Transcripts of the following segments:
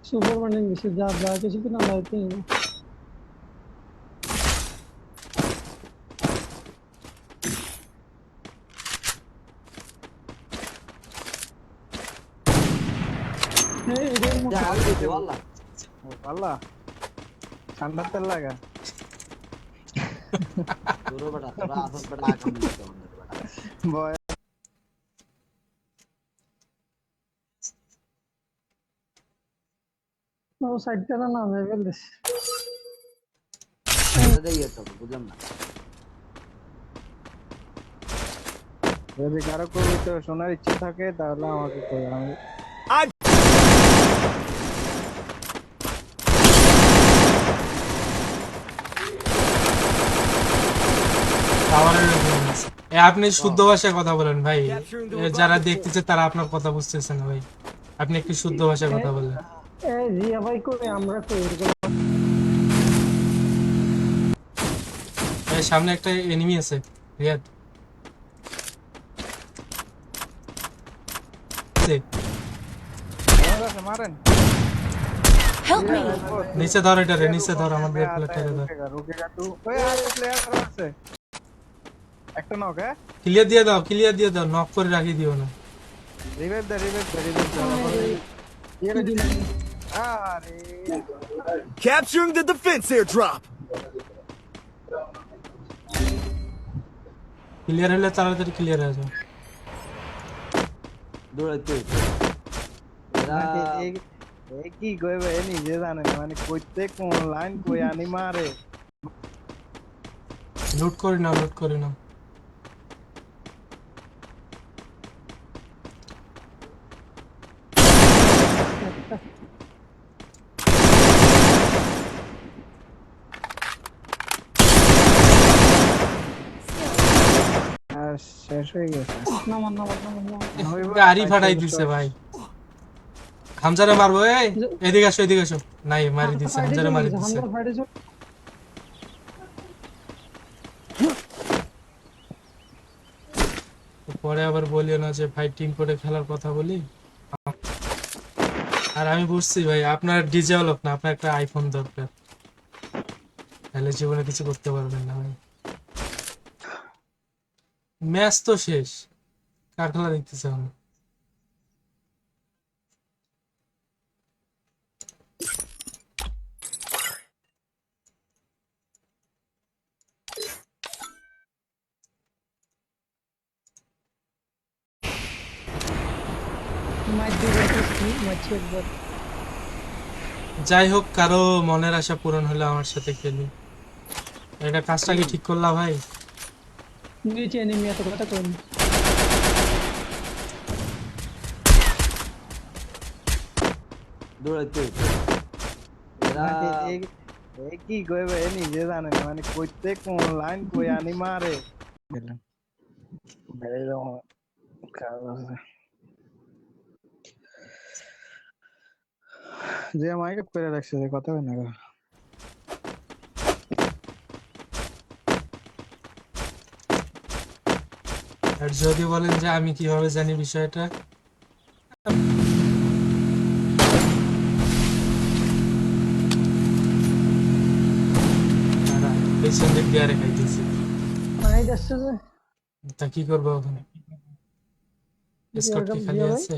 Super মার্নিং দিছে যা যা কিছু কিনা লাইতে নিব এই এর মতো জাহাজ দিতে আল্লাহ আল্লাহ ঠান্ডা তেল লাগা তোর বেটা তোরা আসল বেটা আকাম দিতে আমাদের বেটা বয় ও সাইডটা না লেভেল দিস এটা দিয়ে তো বুঝলাম না যদি কারো কবিতা শোনার ইচ্ছে থাকে তাহলে আমাকে কই আমি টাওয়ারের ওখানে আছে। আপনি শুদ্ধ ভাষায় কথা বলেন ভাই। যারা দেখতেছে তারা আপনার কথা বুঝতেছে না ভাই। আপনি একটু শুদ্ধ ভাষায় কথা বলেন। এই জিয়া ভাই কই আমরা কই এরকম ভাই সামনে একটা এনিমি আছে রিয়াদ মারেন Help me! নিচে ধর এটা রে নিচে ধর আমাদের প্লেয়ারটা ধর রুকেগা তু ওই আর প্লেয়ার আছে একটা নক হ্যাঁ ক্লিয়ার দিয়ে দাও নক করে রাখি দিও না রিভাইভ দে আরে Capturing the defense airdrop. Clear হলে তাড়াতাড়ি ক্লিয়ার হয়ে যাও দৌড়াইতে এরা এই কি কইবে এ নিজে জানে না মানে কইতে কোন লাইন কই আনি মারে লুট করে নাও আর শেষ হয়ে গেছে নামান গাড়ি ফাটাই দিছে ভাই হামজারে মারবো এই এদিকে আসো নাই মারি দিছে হামজারে মারি দিছে আমরা ফাইটে চল পরে আবার বলিও না যে ভাই টিম করে খেলার কথা বলি আর আমি বুঝছি ভাই আপনার ডিজেলক না আপনার একটা আইফোন দরকার তাহলে জীবনে কিছু করতে পারবেন না ভাই ম্যাচ তো শেষ কার খেলা দেখতেছে এখন যাই হোক কারো মনের আশা পূরণ হলে আমার সাথে খেলি এটা কাজটা কি ঠিক করলা ভাই নিচে এনিমি এত কথা কই দৌড়াইতে এরা এই কি কইবে এ নিজে জানে না মানে কইতে কোন লাইন কই আনি মারে গেলাম বেরে দাও কাজ আছে যে মাইক করে রাখছে যে কথা হয় না আর যদি বলেন যে আমি কিভাবে জানি বিষয়টা পেছন দিক দিয়ে রেখাইতেছি পানি যাচ্ছে যে তা কি করবো ওখানে স্কট কি খালি আছে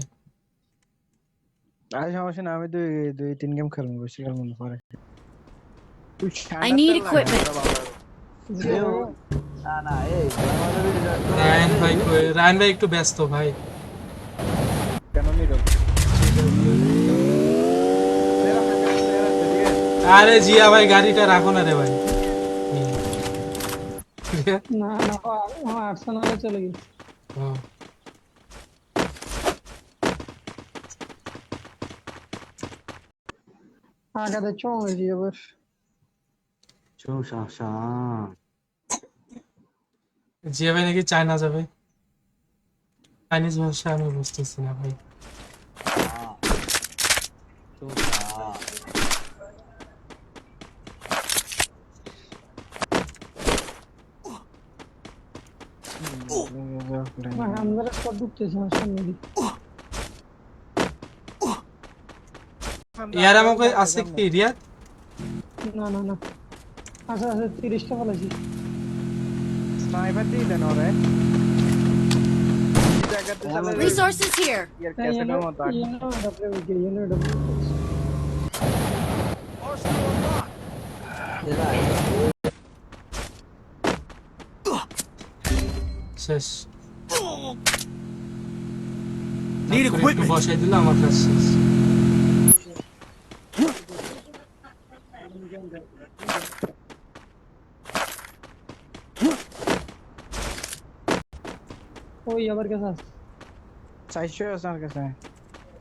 আজ সমস্যা না আমি দুই তিন গেম খেলবো বেশি খেলবো না পরে I need equipment. না এই রায়ন ভাই একটু ব্যস্ত ভাই কেন নিরো আরে জিয়া ভাই গাড়িটা রাখো না রে ভাই না আর্সেনালে চলে গেছে আগাতে চলে যাবে জিয়া ভাই নাকি চায়না যাবে চাইনিজ ভাষা আমি বুঝতেছি না ভাই আমরা সব ঢুকতেছি আমার সামনে এর আমাকে আছে কি রিয়াদ? না না না আচ্ছা আচ্ছা 30টা বলেছি স্নাইপার দিয়ে দেন ওরে জায়গাতে চলে Resources here. ইয়ার ক্যাসেটের মতো আগে। এরা শেষ Need একটু equipment. বসাই দিলে আমার কাজ শেষ। ওই আবার কাছে আছে 400 আছে আমার কাছে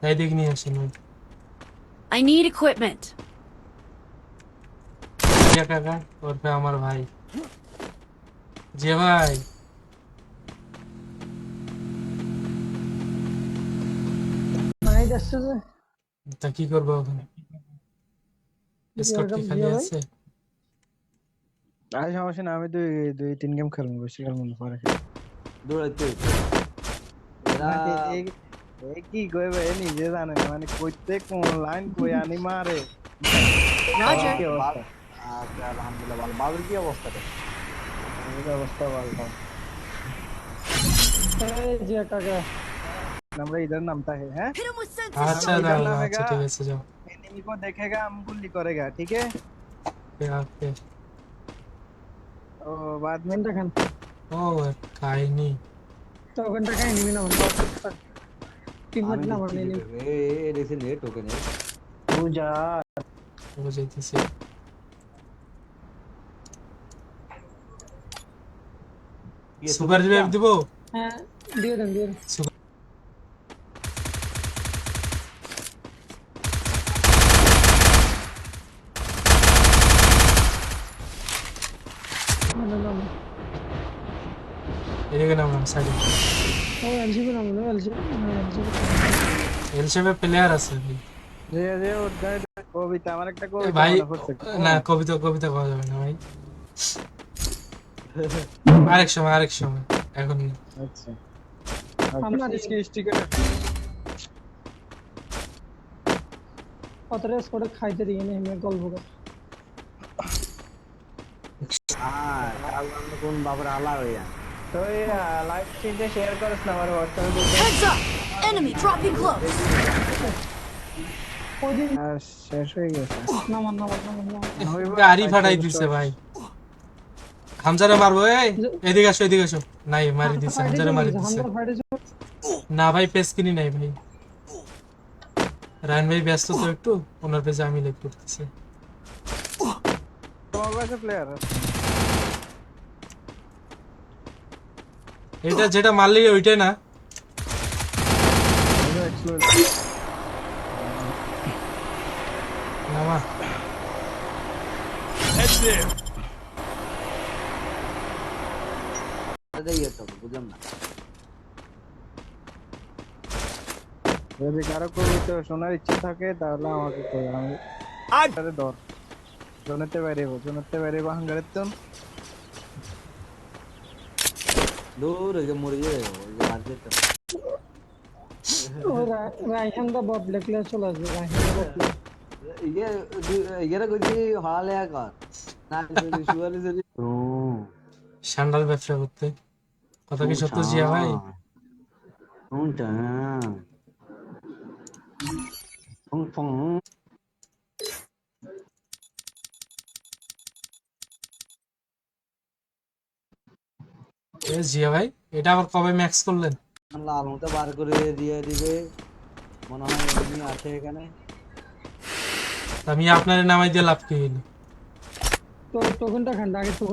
তাই দেখ নিয়ে আসেন ভাই। I need equipment. জিয়া কাকা ওরফে আমার ভাই জিয়া ভাই নাই যাচ্ছে যে তা কি করবো ওখানে? স্কট কি খালি জিয়া ভাই? আছে? আজ সমস্যা না, আমি দুই তিন গেম খেলবো, বেশি খেলবো না পরে। দৌড়াইতে এরা কি কইবে এ নিজে জানে না, মানে কইতে কোন লাইন কই আনি মারে। Roger. কি অবস্থা? আচ্ছা আলহামদুলিল্লাহ ভালো। বাবুর কি অবস্থা রে? এই অবস্থা ভালো। এই যে কাকা আমরা इधर नामता है हैं? Hit him with sense. আচ্ছা দাও আচ্ছা ঠিক আছে যাও एनिमी को देखेगा हम गुल्ली करेगा, ठीक है? ওকে और बाद में ঘন্টা খান ও কাহিনী তো ঘন্টা খাই নিবি না টিমমেট না মানে নি এ দেখছি লেট ওকে নে तू जा। বুঝাইতেছি সুপার রিভাইভ দিব হ্যাঁ দিয়ে দেন না না না এদিকে নামলাম সাইডে ও এলজিবি না মনে এলজিবি এলসেবে প্লেয়ার আছে যে যে ওর গায়ে কবিতা, আমার একটা এ কবিতা ভাই মনে পড়ছে। না কবিতা কওয়া যাবে না ভাই আরেক সময় এখন না। আচ্ছা আমরা इसकी स्टिकर কত রেস করে খাইতে দিয়ে নে আমি গল্প কর আর আমরা কোন বাবার আলা হইয়া তো এই লাইভ স্ট্রিমে শেয়ার করছ না আমার হোয়াটসঅ্যাপে দিতে। Heads up. Enemy dropping close. ওদিন শেষ হয়ে গেছে। নামান গাড়ি ফাটাই দিছে ভাই হামজারে মারবো এই এদিকে আসো নাই মারি দিছে হামজারে মারি দিছে আমরা ফাইটে না ভাই পেস কিনি নাই ভাই রান ভাই ব্যস্ত তো একটু ওনার পেজে আমি লাইক করতেছি তোমার কাছে প্লেয়ার এটা যেটা মারলি ওইটাই না নামা Head there. এটা ইয়ে তো বুঝলাম না যদি কারো কবিতা শোনার ইচ্ছা থাকে তাহলে আমাকে কই, আমি I আরে ধর জনতে বাইরে বাহাঙ্গারের দূর ওই যে মরে যাবে ওই যে মার্কেট ও রাইহান দা বট লেখলে চলে আসবে রাইহান দা বট ইয়ে ইয়েরা কইছি হলালে কর না শুয়ালে যদি সান্ডাল ব্যবসা করতে কথা কি সত্য জিয়া ভাই কোনটা ফং ফং এ জিয়া ভাই এটা আবার কবে ম্যাক্স করলেন লাল মতো বার করে দিয়ে দিবে মনে হয় এমনি আছে এখানে তা আমি আপনার নামাই দিয়ে লাভ কি হইলো তো টোকেনটা খান আগে তো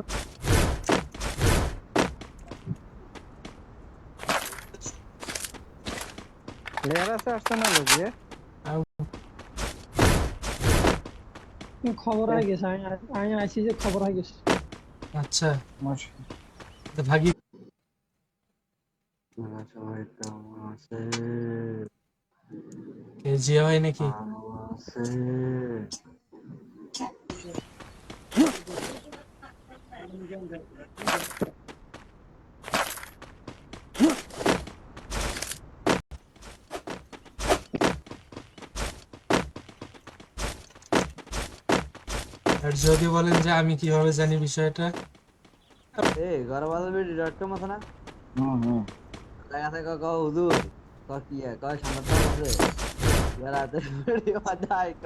প্লেয়ার আছে আসছে না লোকে খবর হয়ে গেছে আমি আইছি যে খবর হয়ে গেছে আচ্ছা মাশা তো ভাগি সবাই তো আছে এ জিয়া ভাই নাকি আছে আর যদি বলেন যে আমি কিভাবে জানি বিষয়টা, এ ঘর ভালো বেটি ডট কম আছে না হুম দেখা থাকে ক হুজুর ক কি কয় সামর্থ্য আছে ইয়ার হাতে ভিডিও বাজায় ক